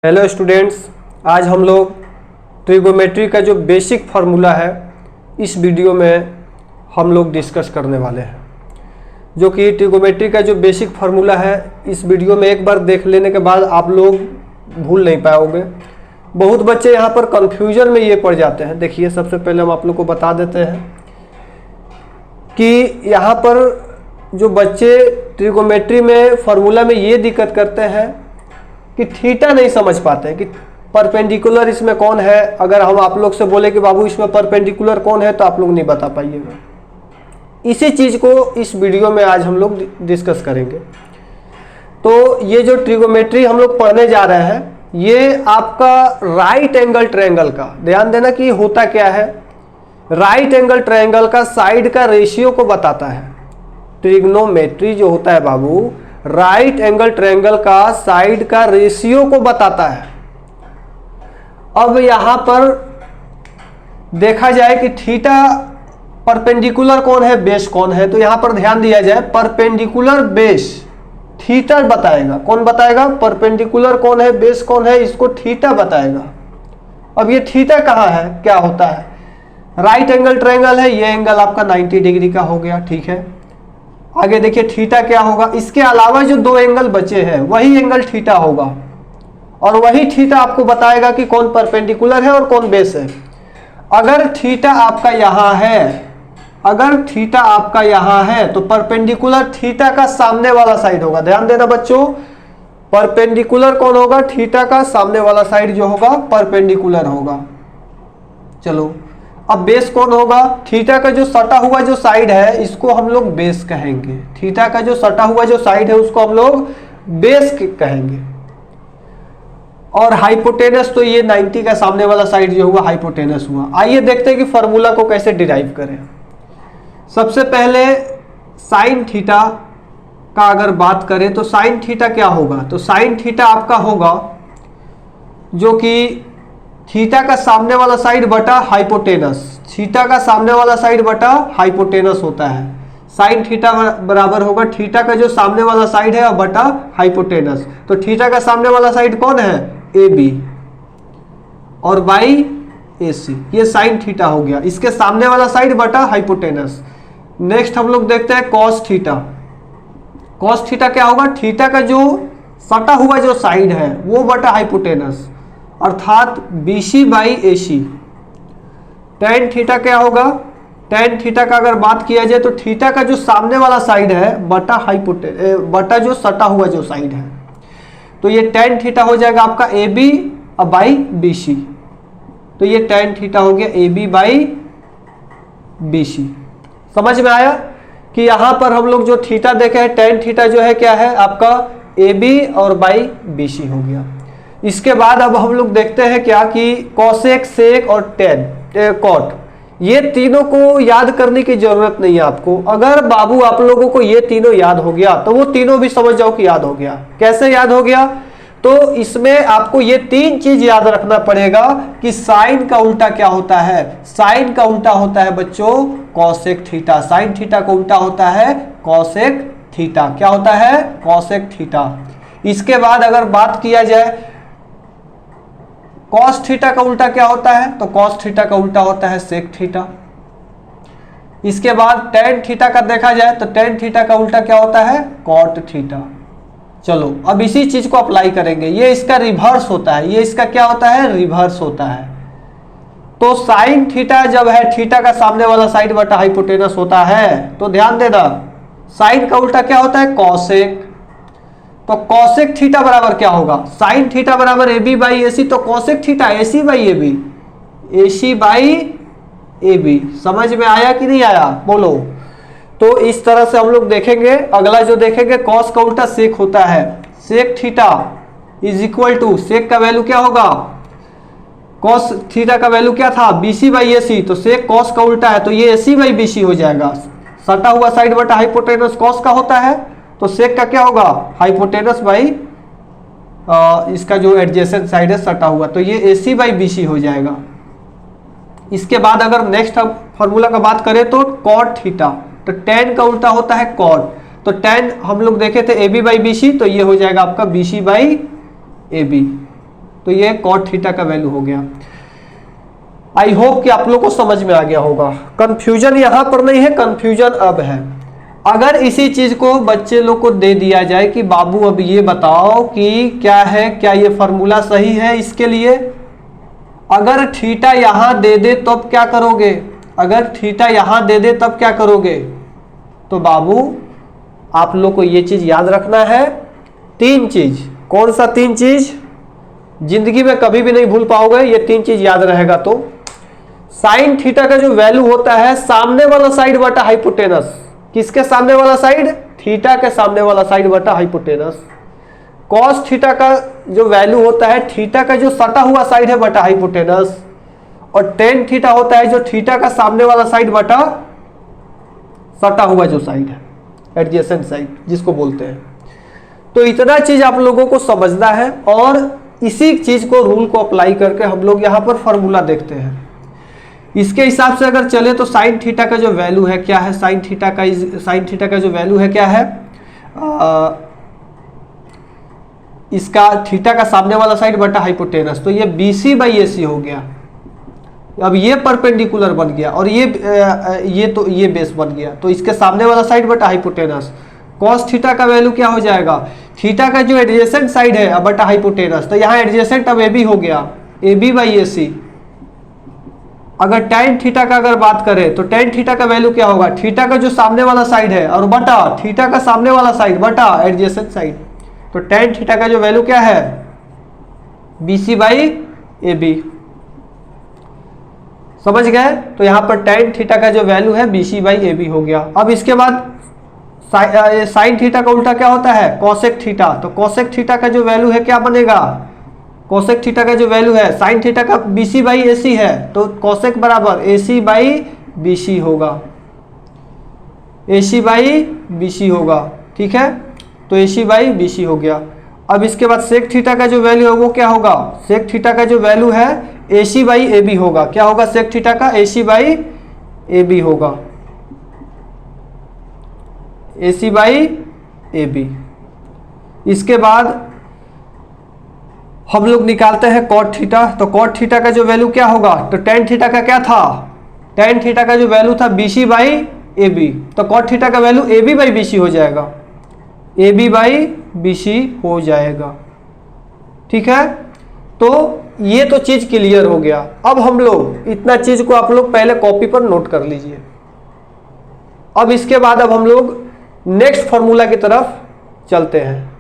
Hello students, आज हम लोग ट्रिगोमेट्री का जो बेसिक फार्मूला है इस वीडियो में हम लोग डिस्कस करने वाले हैं। जो कि ट्रिगोमेट्री का जो बेसिक फार्मूला है इस वीडियो में एक बार देख लेने के बाद आप लोग भूल नहीं पाओगे। बहुत बच्चे यहाँ पर कंफ्यूजन में ये पड़ जाते हैं। देखिए, सबसे पहले हम आप लोग को बता देते हैं कि यहाँ पर जो बच्चे ट्रिगोमेट्री में फार्मूला में ये दिक्कत करते हैं कि थीटा नहीं समझ पाते हैं कि परपेंडिकुलर इसमें कौन है। अगर हम आप लोग से बोले कि बाबू इसमें परपेंडिकुलर कौन है तो आप लोग नहीं बता पाइएगा। इसी चीज़ को इस वीडियो में आज हम लोग डिस्कस करेंगे। तो ये जो ट्रिगोमेट्री हम लोग पढ़ने जा रहे हैं ये आपका राइट एंगल ट्रायंगल का, ध्यान देना कि होता क्या है, राइट एंगल ट्रायंगल का साइड का रेशियो को बताता है। ट्रिग्नोमेट्री जो होता है बाबू, राइट एंगल ट्रायंगल का साइड का रेशियो को बताता है। अब यहां पर देखा जाए कि थीटा परपेंडिकुलर कौन है, बेस कौन है, तो यहां पर ध्यान दिया जाए परपेंडिकुलर बेस थीटा बताएगा। कौन बताएगा? परपेंडिकुलर कौन है, बेस कौन है, इसको थीटा बताएगा। अब ये थीटा कहाँ है, क्या होता है? राइट एंगल ट्रायंगल है, ये एंगल आपका 90 डिग्री का हो गया, ठीक है। आगे देखिए थीटा क्या होगा, इसके अलावा जो दो एंगल बचे हैं वही एंगल थीटा होगा और वही थीटा आपको बताएगा कि कौन परपेंडिकुलर है और कौन बेस है। अगर थीटा आपका यहाँ है, अगर थीटा आपका यहाँ है तो परपेंडिकुलर थीटा का सामने वाला साइड होगा। ध्यान देना बच्चों, परपेंडिकुलर कौन होगा? थीटा का सामने वाला साइड जो होगा परपेंडिकुलर होगा। चलो, अब बेस कौन होगा? थीटा का जो सटा हुआ जो साइड है इसको हम लोग बेस कहेंगे। थीटा का जो सटा हुआ जो साइड है उसको हम लोग बेस कहेंगे। और हाइपोटेनस तो ये 90 का सामने वाला साइड जो हुआ हाइपोटेनस हुआ। आइए देखते हैं कि फार्मूला को कैसे डिराइव करें। सबसे पहले साइन थीटा का अगर बात करें तो साइन थीटा क्या होगा? तो साइन थीटा आपका होगा जो कि थीटा का सामने वाला साइड बटा हाइपोटेनस, थीटा का सामने वाला साइड बटा हाइपोटेनस होता है। साइन थीटा बराबर होगा थीटा का जो सामने वाला साइड है बटा हाइपोटेनस। तो थीटा का सामने वाला साइड कौन है? ए बी और बाई ए सी, ये साइन थीटा हो गया। इसके सामने वाला साइड बटा हाइपोटेनस। नेक्स्ट हम लोग देखते हैं कॉस थीटा। कॉस थीटा क्या होगा? थीटा का जो सटा हुआ जो साइड है वो बटा हाइपोटेनस अर्थात BC by AC। Tan theta क्या होगा? टेन थीटा का अगर बात किया जाए तो थीटा का जो सामने वाला साइड है बटा बटा जो सटा हुआ जो साइड है, तो ये टेन थीटा हो जाएगा आपका AB बाई BC। तो ये टेन थीटा हो गया AB बाई BC। समझ में आया कि यहां पर हम लोग जो थीटा देखे हैं टेन थीटा जो है क्या है आपका AB और बाई BC हो गया। इसके बाद अब हम लोग देखते हैं क्या कि कॉसेक, सेक और टेन कॉट, ये तीनों को याद करने की जरूरत नहीं है आपको। अगर बाबू आप लोगों को ये तीनों याद हो गया तो वो तीनों भी समझ जाओ कि याद हो गया। कैसे याद हो गया? तो इसमें आपको ये तीन चीज याद रखना पड़ेगा कि साइन का उल्टा क्या होता है? साइन का उल्टा होता है बच्चों कॉसेक थीटा। साइन थीटा का उल्टा होता है कॉसेक थीटा। क्या होता है? Cosec theta. इसके बाद अगर बात किया जाए कॉस थीटा का उल्टा क्या होता है? तो कॉस थीटा का उल्टा होता है सेक थीटा। इसके बाद टेन थीटा का देखा जाए तो टेन थीटा का उल्टा क्या होता है? Cot theta. चलो अब इसी चीज को अप्लाई करेंगे। ये इसका रिवर्स होता है, ये इसका क्या होता है? रिवर्स होता है। तो साइन थीटा जब है थीटा का सामने वाला साइड बटा हाइपोटेनस होता है तो ध्यान देना साइन का उल्टा क्या होता है? कॉसेक। तो कॉसेक थीटा बराबर क्या होगा? साइन थीटा बराबर AB बाई AC, तो cosec theta AC by AB, AC by AB। समझ में आया कि नहीं आया? बोलो। तो इस तरह से हम लोग देखेंगे। अगला जो देखेंगे कॉस का उल्टा सेक होता है। Sec theta is equal to, sec का वैल्यू क्या होगा? कॉस थीटा का वैल्यू क्या था? BC बाई AC, तो सेक कॉस का उल्टा है तो ये AC बाई BC हो जाएगा। सटा हुआ साइड बटा हाइपोटेनस कॉस का होता है तो सेक का क्या होगा? हाइपोटेनस बाई इसका जो एडजेसेंट साइड है सटा हुआ, तो ये AC बाई BC हो जाएगा। इसके बाद अगर नेक्स्ट हम फॉर्मूला का बात करें तो कॉट थीटा, तो टेन का उल्टा होता है कॉट। तो टेन हम लोग देखे थे AB बाई BC, तो ये हो जाएगा आपका BC बाई AB। तो ये कॉट थीटा का वैल्यू हो गया। आई होप कि आप लोग को समझ में आ गया होगा। कंफ्यूजन यहां पर नहीं है, कंफ्यूजन अब है। अगर इसी चीज को बच्चे लोग को दे दिया जाए कि बाबू अब ये बताओ कि क्या है, क्या ये फॉर्मूला सही है इसके लिए, अगर थीटा यहां दे दे तब क्या करोगे, अगर थीटा यहां दे दे तब क्या करोगे, तो बाबू आप लोग को ये चीज याद रखना है, 3 चीज। कौन सा 3 चीज? जिंदगी में कभी भी नहीं भूल पाओगे, ये 3 चीज याद रहेगा तो। साइन थीटा का जो वैल्यू होता है सामने वाला साइड बटा हाइपोटेनस। किसके सामने वाला साइड? थीटा के सामने वाला साइड बटा हाइपोटेनस। कॉस थीटा का जो वैल्यू होता है थीटा का जो सटा हुआ साइड है बटा हाइपोटेनस। और टेन थीटा होता है जो थीटा का सामने वाला साइड बटा सटा हुआ जो साइड है, एडजेसेंट साइड जिसको बोलते हैं। तो इतना चीज आप लोगों को समझना है और इसी चीज को, रूल को अप्लाई करके हम लोग यहाँ पर फॉर्मूला देखते हैं। इसके हिसाब से अगर चले तो साइन थीटा का जो वैल्यू है क्या है, साइन थीटा का जो वैल्यू है क्या है, इसका थीटा का सामने वाला साइड बटा हाइपोटेनस, तो ये BC बाई AC हो गया। अब ये परपेंडिकुलर बन गया और ये बेस बन गया, तो इसके सामने वाला साइड बटा हाइपोटेनस। कॉस थीटा का वैल्यू क्या हो जाएगा, थीटा का जो एडजेसेंट साइड है अब बटा हाइपोटेनस, तो यहाँ एडजेसेंट अब AB हो गया, AB बाई AC। अगर tan थीटा का अगर बात करें तो tan थीटा का वैल्यू क्या होगा, थीटा का जो सामने वाला साइड है और बटा थीटा का सामने वाला साइड बटा एडजेसेंट साइड, तो tan थीटा का जो वैल्यू क्या है, BC बाई AB। समझ गए? तो यहां पर tan थीटा का जो वैल्यू है BC बाई AB हो गया। अब इसके बाद साइन थीटा का उल्टा क्या होता है, कोसेक थीटा। तो कोसेक थीटा का जो वैल्यू है क्या बनेगा, कोसेक थीटा का जो वैल्यू है साइन थीटा का BC बाई AC है, तो कोसेक बराबर AC बाई BC होगा, AC बाई BC होगा। ठीक है, तो AC बाई BC हो गया। अब इसके बाद सेक थीटा का जो वैल्यू है वो क्या होगा, सेक थीटा का जो वैल्यू है AC बाई AB होगा। क्या होगा सेक थीटा का, AC बाई AB होगा, AC बाई AB। इसके बाद हम लोग निकालते हैं कॉट थीटा। तो कॉट थीटा का जो वैल्यू क्या होगा, तो tan थीटा का क्या था, tan थीटा का जो वैल्यू था BC बाई AB, तो कॉट थीटा का वैल्यू AB बाई BC हो जाएगा, AB बाई BC हो जाएगा। ठीक है, तो ये तो चीज क्लियर हो गया। अब हम लोग इतना चीज को आप लोग पहले कॉपी पर नोट कर लीजिए। अब इसके बाद अब हम लोग नेक्स्ट फॉर्मूला की तरफ चलते हैं।